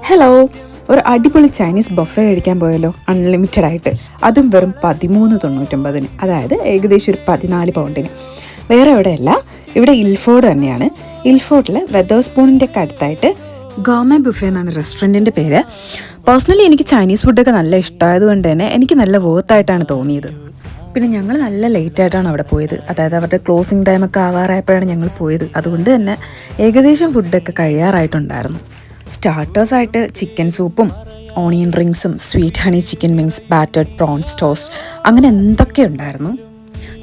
Hello, ഒരു അടിപൊളി Chinese buffet കഴിക്കാൻ പോയല്ലോ, അൺലിമിറ്റഡ് ആയിട്ട്. അതും വെറും 13.99, അതായത് ഏകദേശം ഒരു 14 പൗണ്ടിന്. വേറെ എവിടെയല്ല, ഇവിടെ ഇൽഫോർഡ് തന്നെയാണ്. ഇൽഫോർഡിൽ വെതേഴ്സ്പൂണിൻ്റെ ഒക്കെ അടുത്തായിട്ട് ഗോമെ ബുഫേ എന്നാണ് റെസ്റ്റോറൻറ്റിൻ്റെ പേര്. പേഴ്സണലി എനിക്ക് ചൈനീസ് ഫുഡൊക്കെ നല്ല ഇഷ്ടമായതുകൊണ്ട് തന്നെ എനിക്ക് നല്ല വേർത്തായിട്ടാണ് തോന്നിയത്. പിന്നെ ഞങ്ങൾ നല്ല ലേറ്റായിട്ടാണ് അവിടെ പോയത്, അതായത് അവരുടെ ക്ലോസിങ് ടൈമൊക്കെ ആവാറായപ്പോഴാണ് ഞങ്ങൾ പോയത്. അതുകൊണ്ട് തന്നെ ഏകദേശം ഫുഡൊക്കെ കഴിയാറായിട്ടുണ്ടായിരുന്നു. സ്റ്റാർട്ടേഴ്സായിട്ട് ചിക്കൻ സൂപ്പും ഓണിയൻ റിങ്സും sweet honey chicken wings, battered prawns toast, അങ്ങനെ എന്തൊക്കെ ഉണ്ടായിരുന്നു.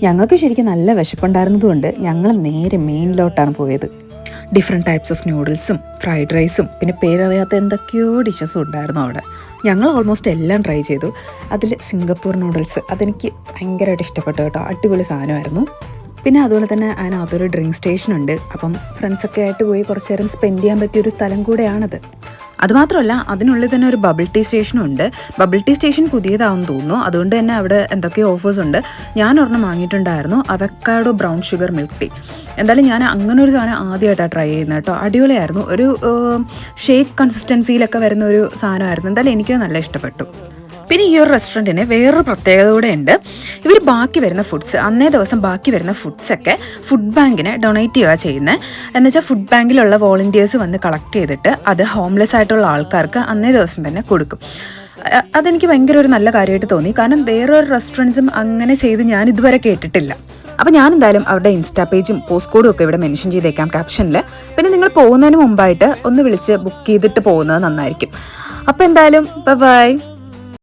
ഞങ്ങൾക്ക് ശരിക്കും നല്ല വിശപ്പുണ്ടായിരുന്നതുകൊണ്ട് ഞങ്ങൾ നേരെ മെയിനിലോട്ടാണ് പോയത്. ഡിഫറെൻറ്റ് ടൈപ്സ് ഓഫ് നൂഡിൽസും ഫ്രൈഡ് റൈസും പിന്നെ പേരറിയാത്ത എന്തൊക്കെയോ ഡിഷസും ഉണ്ടായിരുന്നു അവിടെ. ഞങ്ങൾ ഓൾമോസ്റ്റ് എല്ലാം ട്രൈ ചെയ്തു. അതിൽ സിംഗപ്പൂർ നൂഡിൽസ് അതെനിക്ക് ഭയങ്കരമായിട്ട് ഇഷ്ടപ്പെട്ടു കേട്ടോ, അടിപൊളി സാധനമായിരുന്നു. പിന്നെ അതുപോലെ തന്നെ അതിനകത്തൊരു ഡ്രിങ്ക് സ്റ്റേഷനുണ്ട്. അപ്പം ഫ്രണ്ട്സൊക്കെ ആയിട്ട് പോയി കുറച്ച് നേരം സ്പെൻഡ് ചെയ്യാൻ പറ്റിയൊരു സ്ഥലം കൂടെയാണത്. അതുമാത്രമല്ല, അതിനുള്ളിൽ തന്നെ ഒരു ബബിൾ ടീ സ്റ്റേഷനും ഉണ്ട്. ബബിൾ ടീ സ്റ്റേഷൻ പുതിയതാണെന്ന് തോന്നുന്നു, അതുകൊണ്ട് തന്നെ അവിടെ എന്തൊക്കെയോ ഓഫേഴ്സ് ഉണ്ട്. ഞാൻ ഒരെണ്ണം വാങ്ങിയിട്ടുണ്ടായിരുന്നു, avocado brown sugar milk tea. എന്തായാലും ഞാൻ അങ്ങനെ ഒരു സാധനം ആദ്യമായിട്ടാണ് ട്രൈ ചെയ്യുന്നത് കേട്ടോ. അടിപൊളിയായിരുന്നു. ഒരു ഷേക്ക് കൺസിസ്റ്റൻസിയിലൊക്കെ വരുന്ന ഒരു സാധനമായിരുന്നു. എന്തായാലും എനിക്ക് നല്ല ഇഷ്ടപ്പെട്ടു. പിന്നെ ഈ ഒരു റെസ്റ്റോറൻറ്റിന് വേറൊരു പ്രത്യേകത കൂടെ ഉണ്ട്. ഇവർ ബാക്കി വരുന്ന ഫുഡ്സ്, അന്നേ ദിവസം ബാക്കി വരുന്ന ഫുഡ്സൊക്കെ ഫുഡ് ബാങ്കിന് ഡൊണേറ്റ് ചെയ്യുക ചെയ്യുന്നത്. എന്നുവെച്ചാൽ ഫുഡ് ബാങ്കിലുള്ള വോളണ്ടിയേഴ്സ് വന്ന് കളക്ട് ചെയ്തിട്ട് അത് ഹോംലെസ് ആയിട്ടുള്ള ആൾക്കാർക്ക് അന്നേ ദിവസം തന്നെ കൊടുക്കും. അതെനിക്ക് ഭയങ്കര ഒരു നല്ല കാര്യമായിട്ട് തോന്നി, കാരണം വേറൊരു റെസ്റ്റോറൻറ്റ്സും അങ്ങനെ ചെയ്ത് ഞാൻ ഇതുവരെ കേട്ടിട്ടില്ല. അപ്പോൾ ഞാൻ എന്തായാലും അവരുടെ ഇൻസ്റ്റാ പേജും പോസ്റ്റ് കോഡും ഒക്കെ ഇവിടെ മെൻഷൻ ചെയ്തേക്കാം ക്യാപ്ഷനിൽ. പിന്നെ നിങ്ങൾ പോകുന്നതിന് മുമ്പായിട്ട് ഒന്ന് വിളിച്ച് ബുക്ക് ചെയ്തിട്ട് പോകുന്നത് നന്നായിരിക്കും. അപ്പോൾ എന്തായാലും ബൈ.